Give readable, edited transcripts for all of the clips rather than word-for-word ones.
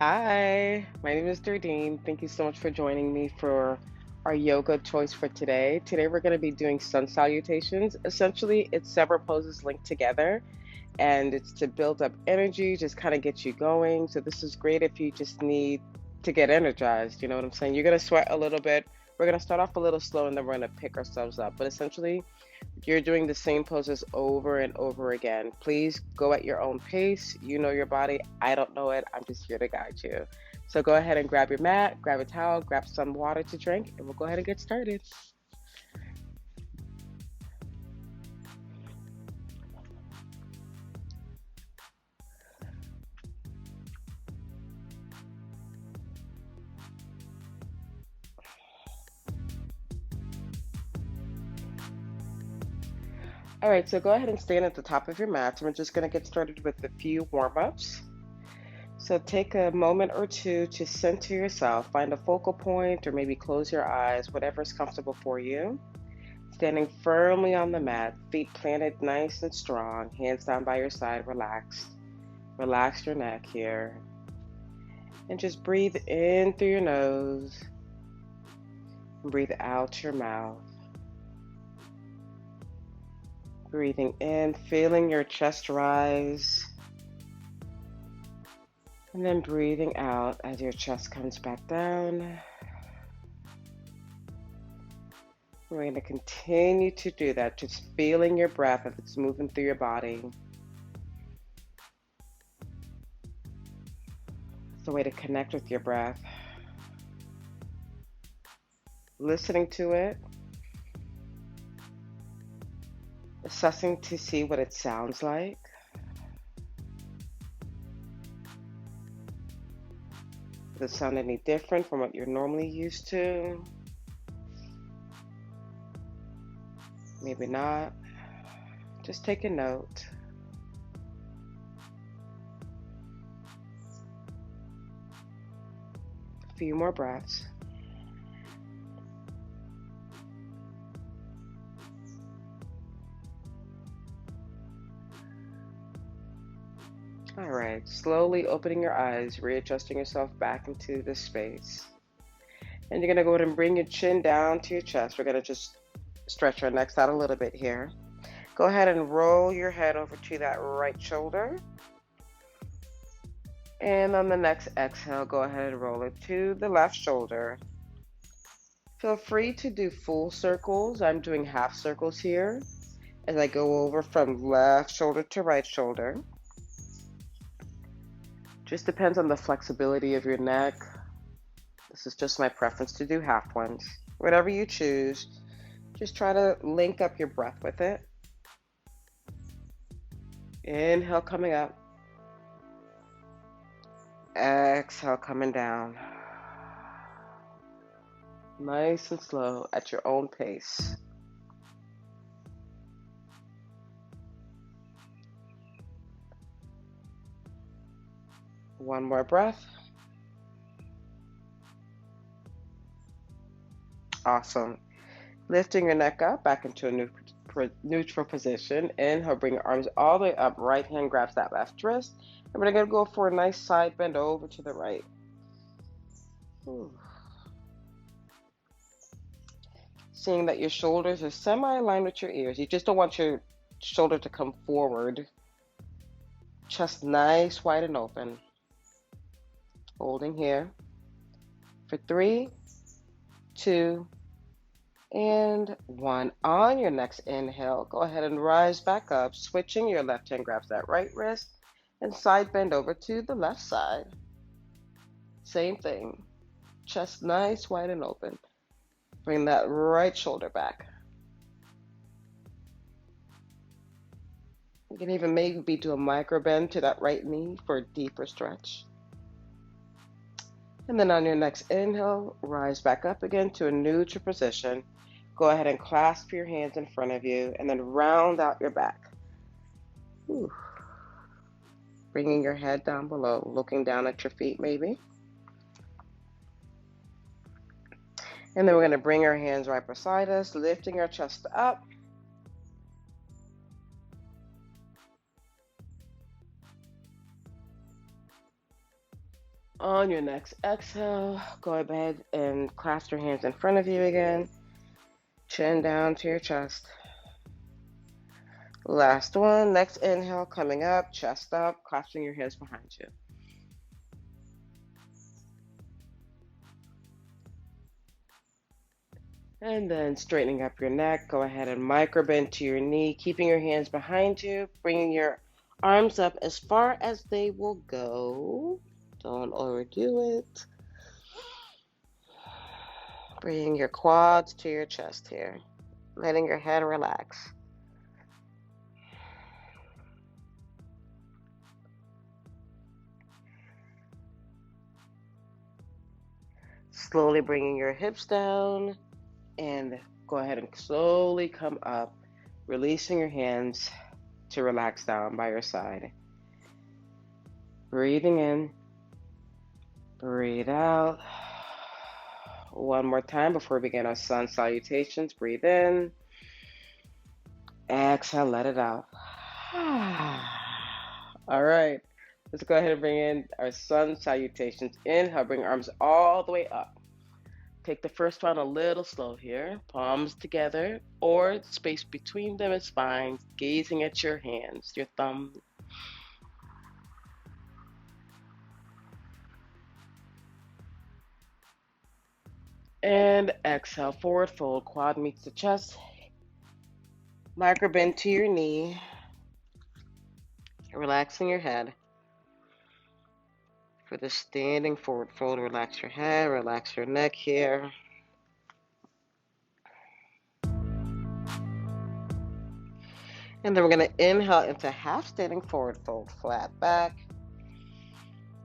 Hi, my name is Derdine. Thank you so much for joining me for our yoga choice for today. Today we're going to be doing sun salutations. Essentially, it's several poses linked together and it's to build up energy, just kind of get you going. So this is great if you just need to get energized. You know what I'm saying? You're going to sweat a little bit. We're going to start off a little slow and then we're going to pick ourselves up. But essentially, you're doing the same poses over and over again. Please go at your own pace. You know your body. I don't know it. I'm just here to guide you. So go ahead and grab your mat, grab a towel, grab some water to drink, and we'll go ahead and get started. All right, so go ahead and stand at the top of your mat. And we're just going to get started with a few warm-ups. So take a moment or two to center yourself. Find a focal point or maybe close your eyes, whatever is comfortable for you. Standing firmly on the mat, feet planted nice and strong, hands down by your side, relaxed. Relax your neck here. And just breathe in through your nose and breathe out your mouth. Breathing in, feeling your chest rise. And then breathing out as your chest comes back down. We're going to continue to do that, just feeling your breath as it's moving through your body. It's a way to connect with your breath. Listening to it. Assessing to see what it sounds like. Does it sound any different from what you're normally used to? Maybe not. Just take a note. A few more breaths. All right, slowly opening your eyes, readjusting yourself back into this space. And you're gonna go ahead and bring your chin down to your chest. We're gonna just stretch our necks out a little bit here. Go ahead and roll your head over to that right shoulder. And on the next exhale, go ahead and roll it to the left shoulder. Feel free to do full circles. I'm doing half circles here as I go over from left shoulder to right shoulder. Just depends on the flexibility of your neck. This is just my preference to do half ones. Whatever you choose, just try to link up your breath with it. Inhale coming up. Exhale coming down. Nice and slow at your own pace. One more breath. Awesome. Lifting your neck up back into a neutral position. Inhale, bring your arms all the way up. Right hand grabs that left wrist. And we're going to go for a nice side bend over to the right. Ooh. Seeing that your shoulders are semi-aligned with your ears. You just don't want your shoulder to come forward. Chest nice, wide and open. Holding here for 3, 2, and 1. On your next inhale, go ahead and rise back up, switching. Your left hand grabs that right wrist and side bend over to the left side. Same thing. Chest nice, wide and open. Bring that right shoulder back. You can even maybe do a micro bend to that right knee for a deeper stretch. And then on your next inhale, rise back up again to a neutral position. Go ahead and clasp your hands in front of you and then round out your back. Whew. Bringing your head down below, looking down at your feet maybe. And then we're going to bring our hands right beside us, lifting our chest up. On your next exhale, go ahead and clasp your hands in front of you again. Chin down to your chest. Last one. Next inhale, coming up, chest up, clasping your hands behind you. And then straightening up your neck, go ahead and micro bend to your knee, keeping your hands behind you, bringing your arms up as far as they will go. Don't overdo it. Bringing your quads to your chest here, letting your head relax. Slowly bringing your hips down and go ahead and slowly come up, releasing your hands to relax down by your side. Breathing in, breathe out. One more time before we begin our sun salutations. Breathe in, exhale, let it out. All right, let's go ahead and bring in our sun salutations. Inhale, bring arms all the way up. Take the first one a little slow here. Palms together or space between them is fine. Gazing at your hands, your thumb. And exhale, forward fold, quad meets the chest. Micro bend to your knee. Relaxing your head. For the standing forward fold, relax your head, relax your neck here. And then we're going to inhale into half standing forward fold, flat back.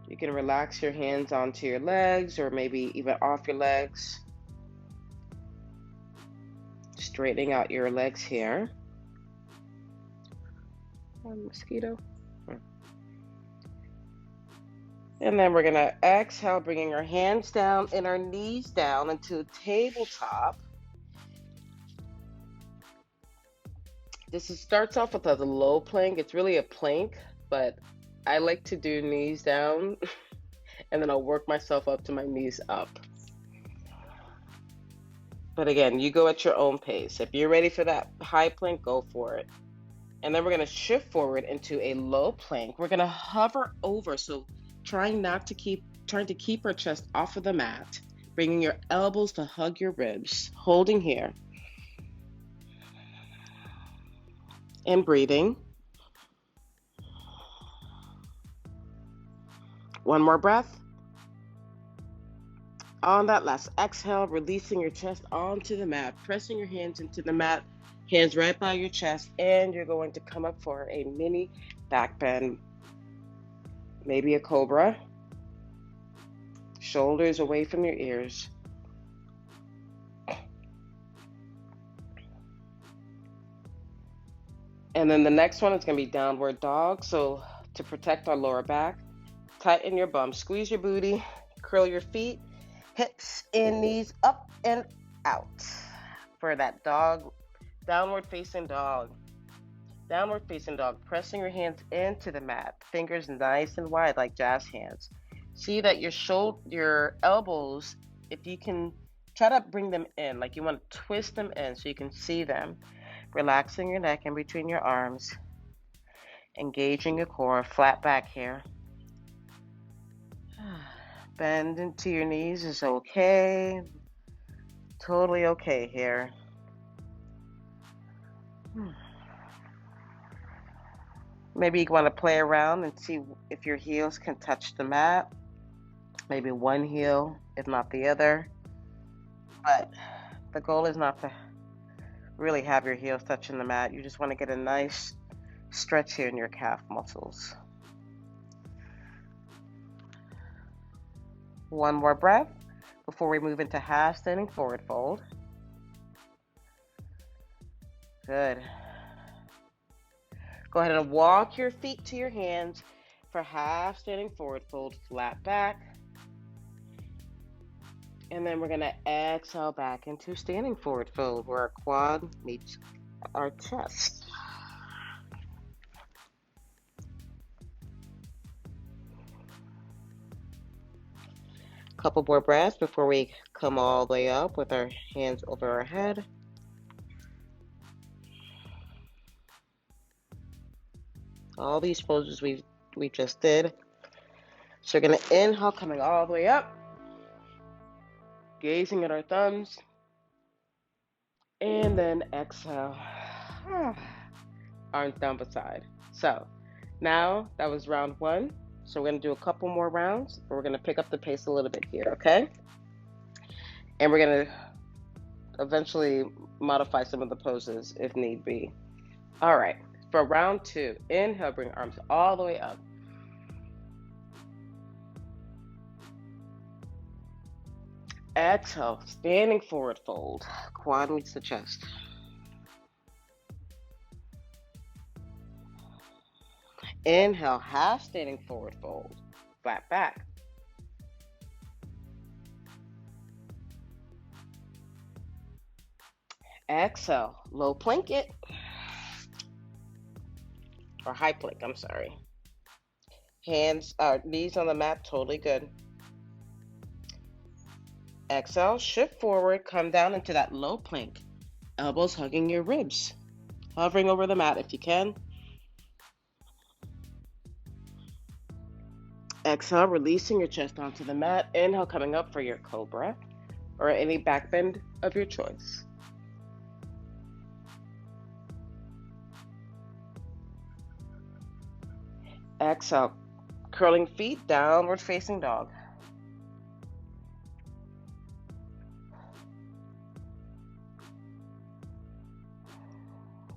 You can relax your hands onto your legs or maybe even off your legs. Straightening out your legs here. Mosquito. And then we're going to exhale, bringing our hands down and our knees down into tabletop. This starts off with a low plank. It's really a plank, but I like to do knees down and then I'll work myself up to my knees up. But again, you go at your own pace. If you're ready for that high plank, go for it. And then we're going to shift forward into a low plank. We're going to hover over, so trying to keep our chest off of the mat, bringing your elbows to hug your ribs, holding here. And breathing. One more breath. On that last exhale, releasing your chest onto the mat, pressing your hands into the mat, hands right by your chest, and you're going to come up for a mini back bend, maybe a cobra, shoulders away from your ears. And then the next one is going to be downward dog. So to protect our lower back, tighten your bum, squeeze your booty, curl your feet, hips and knees up and out for that dog, downward facing dog. Downward facing dog, pressing your hands into the mat, fingers nice and wide like jazz hands. See that your elbows, if you can try to bring them in, like you want to twist them in so you can see them. Relaxing your neck in between your arms, engaging your core, flat back here. Bend into your knees is okay. Totally okay here. Maybe you want to play around and see if your heels can touch the mat. Maybe one heel, if not the other. But the goal is not to really have your heels touching the mat. You just want to get a nice stretch here in your calf muscles. One more breath before we move into half standing forward fold. Good. Go ahead and walk your feet to your hands for half standing forward fold, flat back. And then we're going to exhale back into standing forward fold where our quad meets our chest. Couple more breaths before we come all the way up with our hands over our head. All these poses we just did. So we're going to inhale, coming all the way up, gazing at our thumbs, and then exhale, arms down beside. So now that was round one. So we're going to do a couple more rounds, but we're going to pick up the pace a little bit here, okay? And we're going to eventually modify some of the poses if need be. All right, for round two, inhale, bring arms all the way up. Exhale, standing forward fold. Quad meets the chest. Inhale, half standing forward fold. Flat back. Exhale, low plank it. Or high plank, I'm sorry. Hands, knees on the mat, totally good. Exhale, shift forward, come down into that low plank. Elbows hugging your ribs. Hovering over the mat if you can. Exhale, releasing your chest onto the mat. Inhale, coming up for your cobra or any back bend of your choice. Exhale, curling feet, downward facing dog.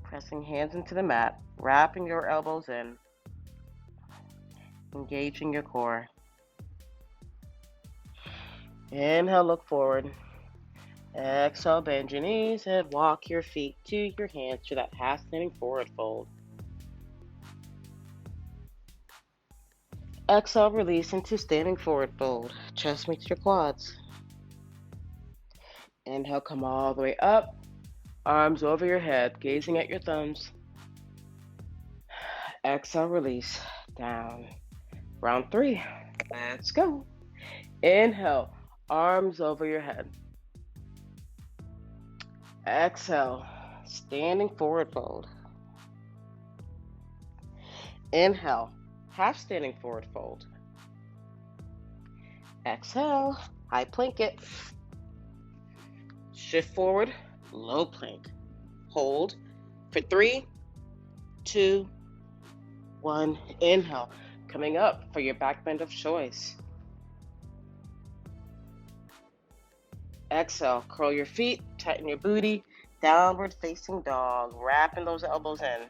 Pressing hands into the mat, wrapping your elbows in, engaging your core. Inhale, look forward. Exhale, bend your knees and walk your feet to your hands to that half standing forward fold. Exhale, release into standing forward fold. Chest meets your quads. Inhale, come all the way up. Arms over your head, gazing at your thumbs. Exhale, release, down. Round three, let's go. Inhale, arms over your head. Exhale, standing forward fold. Inhale, half standing forward fold. Exhale, high plank it. Shift forward, low plank. Hold for 3, 2, 1. Inhale, coming up for your back bend of choice. Exhale, curl your feet, tighten your booty, downward facing dog, wrapping those elbows in.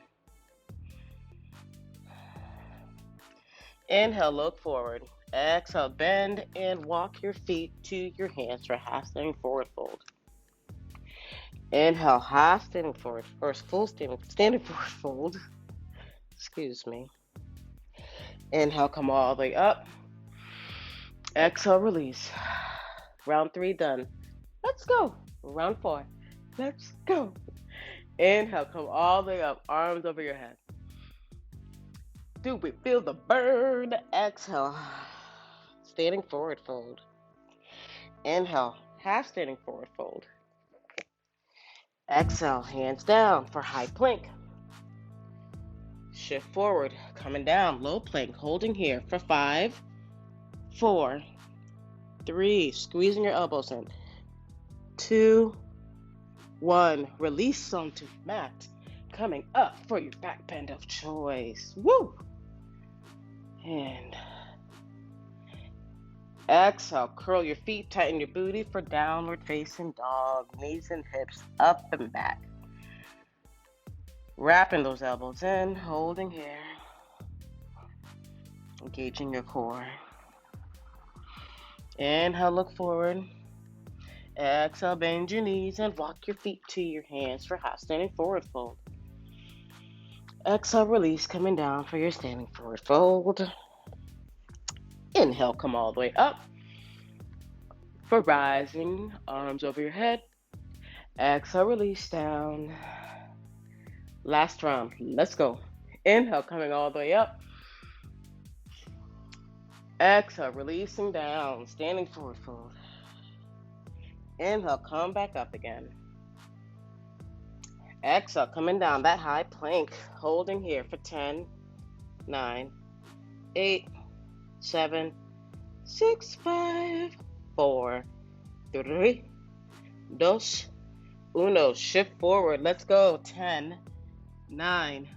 Inhale, look forward. Exhale, bend and walk your feet to your hands for half standing forward fold. Inhale, half standing forward, or full standing forward fold. Excuse me. Inhale, come all the way up. Exhale, release. Round 3 done. Let's go. Round 4. Let's go. Inhale, come all the way up, arms over your head. Do we feel the burn? Exhale, standing forward fold. Inhale, half standing forward fold. Exhale, hands down for high plank. Shift forward, coming down, low plank, holding here for 5, 4, 3, squeezing your elbows in. 2, 1, release onto mat. Coming up for your back bend of choice. Woo! And exhale, curl your feet, tighten your booty for downward facing dog. Knees and hips up and back. Wrapping those elbows in, holding here. Engaging your core. Inhale, look forward. Exhale, bend your knees and walk your feet to your hands for half standing forward fold. Exhale, release, coming down for your standing forward fold. Inhale, come all the way up for rising, arms over your head. Exhale, release down. Last round, let's go. Inhale, coming all the way up. Exhale, releasing down, standing forward fold. Inhale, come back up again. Exhale, coming down that high plank, holding here for 10, 9, 8, 7, 6, 5, 4, 3, 2, 1. Shift forward. Let's go. 10, 9,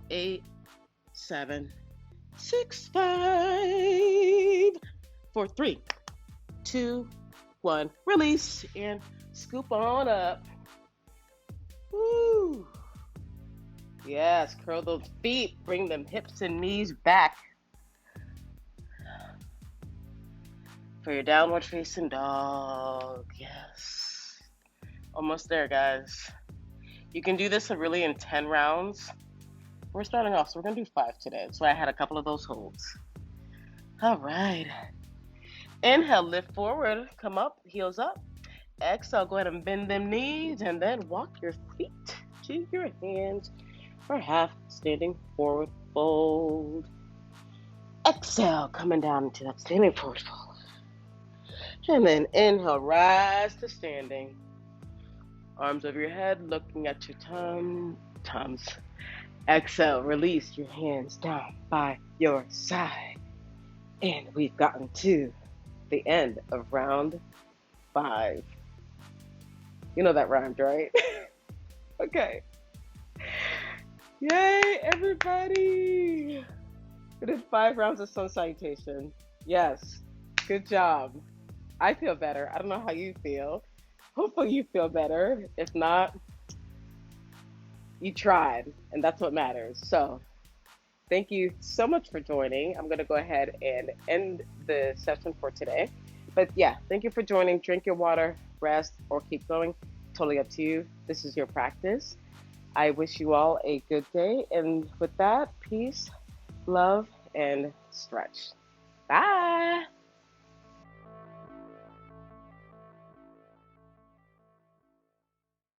8, 7, 6, 5, 4, 3, 2, 1. Release and scoop on up. Woo. Yes, curl those feet. Bring them hips and knees back for your downward facing dog. Yes. Almost there, guys. You can do this really in 10 rounds. We're starting off, so we're going to do 5 today. So I had a couple of those holds. All right. Inhale, lift forward. Come up, heels up. Exhale, go ahead and bend them knees and then walk your feet to your hands for half standing forward fold. Exhale, coming down into that standing forward fold. And then inhale, rise to standing. Arms over your head, looking at your thumbs. Exhale, release your hands down by your side. And we've gotten to the end of round 5. You know that rhymed, right? Okay. Yay, everybody! We did 5 rounds of sun salutation. Yes, good job. I feel better. I don't know how you feel. Hopefully you feel better. If not, you tried, and that's what matters. So, thank you so much for joining. I'm going to go ahead and end the session for today. But yeah, thank you for joining. Drink your water, rest, or keep going. Totally up to you. This is your practice. I wish you all a good day. And with that, peace, love, and stretch. Bye.